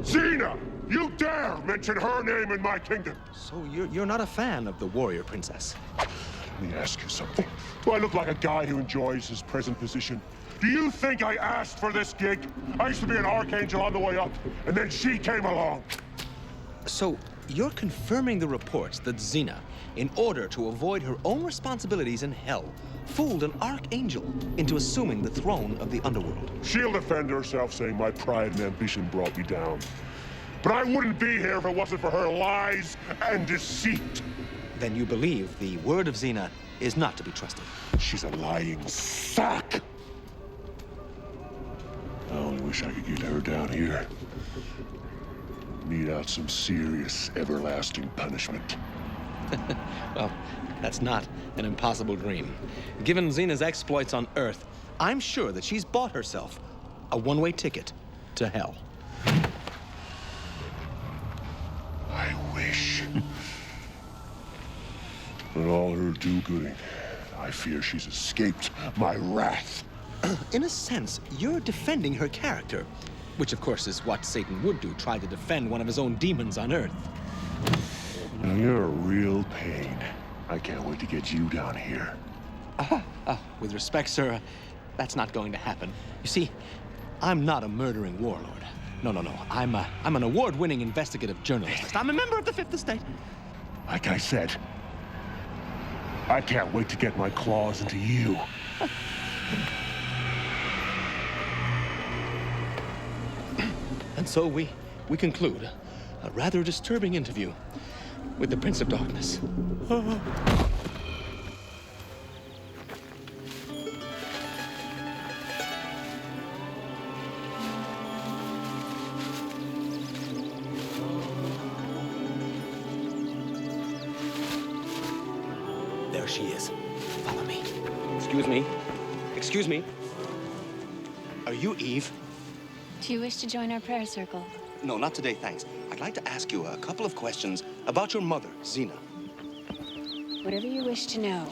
Xena! You dare mention her name in my kingdom! So you're not a fan of the warrior princess? Let me ask you something. Do I look like a guy who enjoys his present position? Do you think I asked for this gig? I used to be an archangel on the way up, and then she came along. So you're confirming the reports that Xena, in order to avoid her own responsibilities in hell, fooled an archangel into assuming the throne of the underworld. She'll defend herself, saying my pride and ambition brought me down. But I wouldn't be here if it wasn't for her lies and deceit. Then you believe the word of Xena is not to be trusted. She's a lying sack. I only wish I could get her down here. Mete out some serious, everlasting punishment. Well, that's not an impossible dream. Given Xena's exploits on Earth, I'm sure that she's bought herself a one-way ticket to hell. I wish. But all her do-gooding, I fear she's escaped my wrath. In a sense, you're defending her character, which of course is what Satan would do, try to defend one of his own demons on Earth. Now, you're a real pain. I can't wait to get you down here. With respect, sir, that's not going to happen. You see, I'm not a murdering warlord. No. I'm an award-winning investigative journalist. I'm a member of the Fifth Estate. Like I said, I can't wait to get my claws into you. And so we conclude a rather disturbing interview with the Prince of Darkness. There she is. Follow me. Excuse me. Excuse me. Are you Eve? Do you wish to join our prayer circle? No, not today, thanks. I'd like to ask you a couple of questions about your mother, Xena. Whatever you wish to know,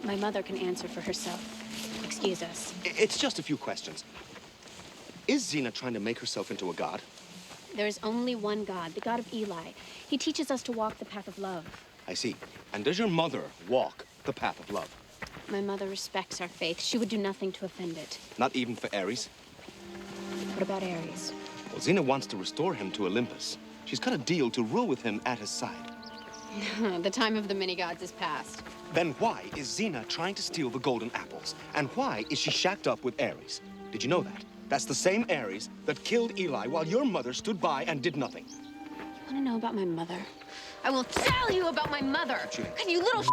my mother can answer for herself. Excuse us. It's just a few questions. Is Xena trying to make herself into a god? There is only one God, the God of Eli. He teaches us to walk the path of love. I see. And does your mother walk the path of love? My mother respects our faith. She would do nothing to offend it. Not even for Ares? What about Ares? Well, Xena wants to restore him to Olympus. She's cut a deal to rule with him at his side. The time of the mini-gods is past. Then why is Xena trying to steal the golden apples? And why is she shacked up with Ares? Did you know that? That's the same Ares that killed Eli while your mother stood by and did nothing. You want to know about my mother? I will tell you about my mother! And you little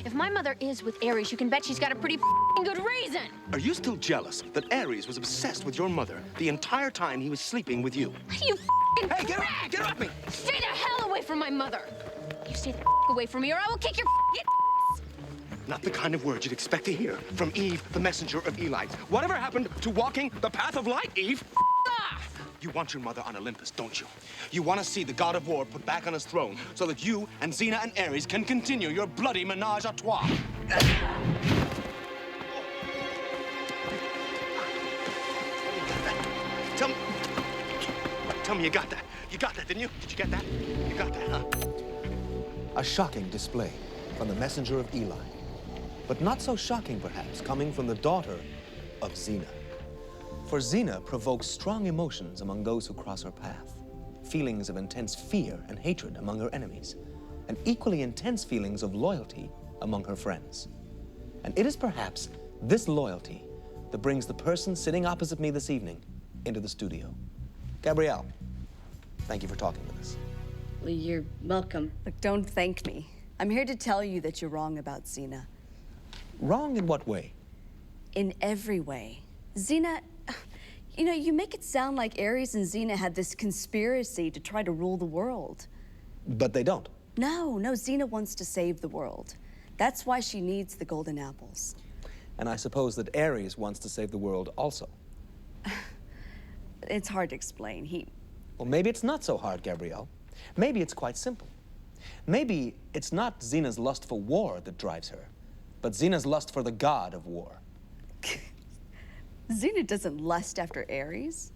If my mother is with Ares, you can bet she's got a pretty good reason! Are you still jealous that Ares was obsessed with your mother the entire time he was sleeping with you? You Hey, get off me! Stay the hell away from my mother! You stay the away from me or I will kick your Not the kind of words you'd expect to hear from Eve, the messenger of Eli. Whatever happened to walking the path of light, Eve? You want your mother on Olympus, don't you? You want to see the god of war put back on his throne so that you and Xena and Ares can continue your bloody menage a trois. Tell me you got that. You got that, didn't you? Did you get that? You got that, huh? A shocking display from the messenger of Eli. But not so shocking, perhaps, coming from the daughter of Xena. For Xena provokes strong emotions among those who cross her path. Feelings of intense fear and hatred among her enemies. And equally intense feelings of loyalty among her friends. And it is perhaps this loyalty that brings the person sitting opposite me this evening into the studio. Gabrielle, thank you for talking with us. Well, you're welcome. Look, don't thank me. I'm here to tell you that you're wrong about Xena. Wrong in what way? In every way. Xena, you know, you make it sound like Ares and Xena had this conspiracy to try to rule the world. But they don't. No, Xena wants to save the world. That's why she needs the golden apples. And I suppose that Ares wants to save the world also. It's hard to explain. Well, maybe it's not so hard, Gabrielle. Maybe it's quite simple. Maybe it's not Xena's lust for war that drives her, but Xena's lust for the god of war. Xena doesn't lust after Ares.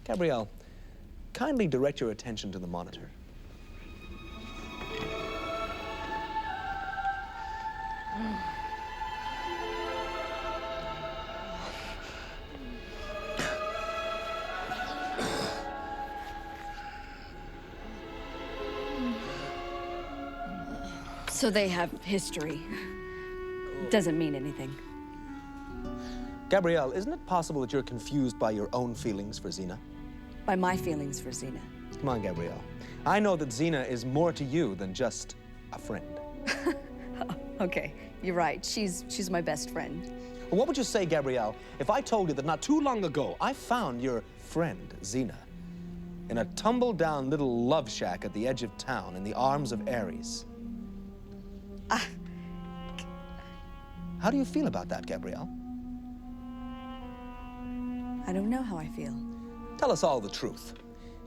Gabrielle, kindly direct your attention to the monitor? So they have history. Doesn't mean anything. Gabrielle, isn't it possible that you're confused by your own feelings for Xena? By my feelings for Xena. Come on, Gabrielle. I know that Xena is more to you than just a friend. Okay, you're right. She's my best friend. Well, what would you say, Gabrielle, if I told you that not too long ago, I found your friend, Xena, in a tumble-down little love shack at the edge of town in the arms of Ares? How do you feel about that, Gabrielle? I don't know how I feel. Tell us all the truth.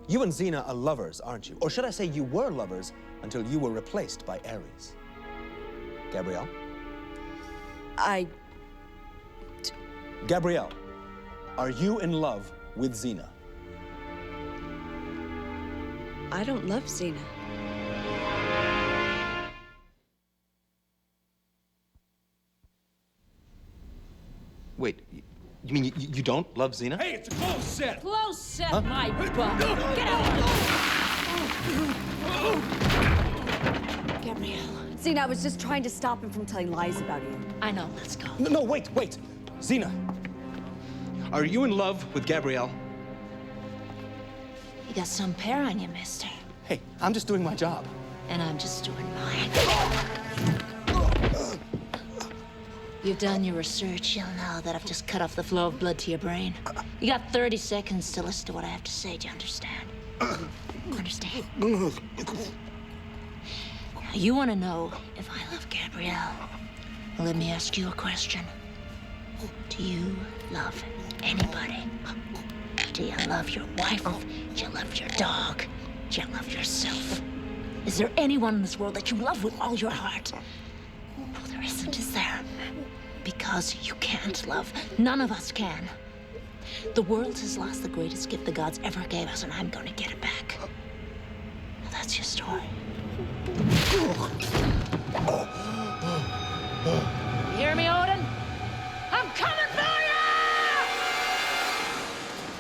You and Xena are lovers, aren't you? Or should I say you were lovers until you were replaced by Ares? Gabrielle? Gabrielle, are you in love with Xena? I don't love Xena. Wait, you mean you don't love Xena? Hey, it's a close set! Close set, my butt. Get out! Gabrielle. Xena, I was just trying to stop him from telling lies about you. I know, let's go. No, wait. Xena, are you in love with Gabrielle? You got some pear on you, mister. Hey, I'm just doing my job. And I'm just doing mine. You've done your research, you'll know that I've just cut off the flow of blood to your brain. You got 30 seconds to listen to what I have to say. Do you understand? Understand? Now, you want to know if I love Gabrielle. Well, let me ask you a question. Do you love anybody? Do you love your wife? Do you love your dog? Do you love yourself? Is there anyone in this world that you love with all your heart? Well, there isn't, is there? Because you can't love. None of us can. The world has lost the greatest gift the gods ever gave us, and I'm going to get it back. Now, that's your story. You hear me, Odin? I'm coming for you!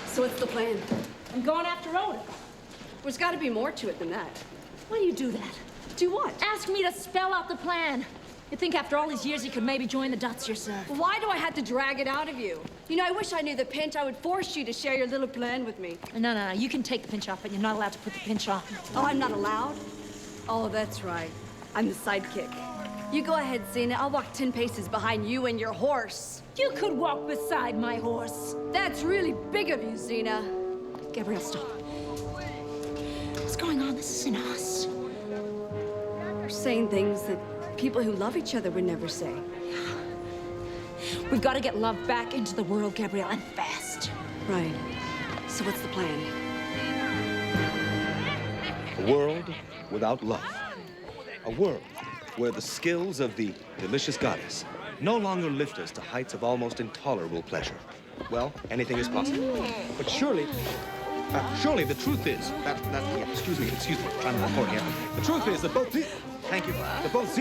So what's the plan? I'm going after Odin. There's got to be more to it than that. Why do you do that? Do what? Ask me to spell out the plan. You think after all these years you could maybe join the dots yourself? Why do I have to drag it out of you? You know, I wish I knew the pinch. I would force you to share your little plan with me. No. You can take the pinch off, but you're not allowed to put the pinch on. Oh, I'm not allowed? Oh, that's right. I'm the sidekick. You go ahead, Xena. I'll walk 10 paces behind you and your horse. You could walk beside my horse. That's really big of you, Xena. Gabrielle, stop. What's going on? This isn't us. You're saying things that people who love each other would never say. We've got to get love back into the world, Gabrielle, and fast. Right. So what's the plan? A world without love. A world where the skills of the delicious goddess no longer lift us to heights of almost intolerable pleasure. Well, anything is possible. But surely the truth is that excuse me, trying to record here. The truth is that both Thank you. That both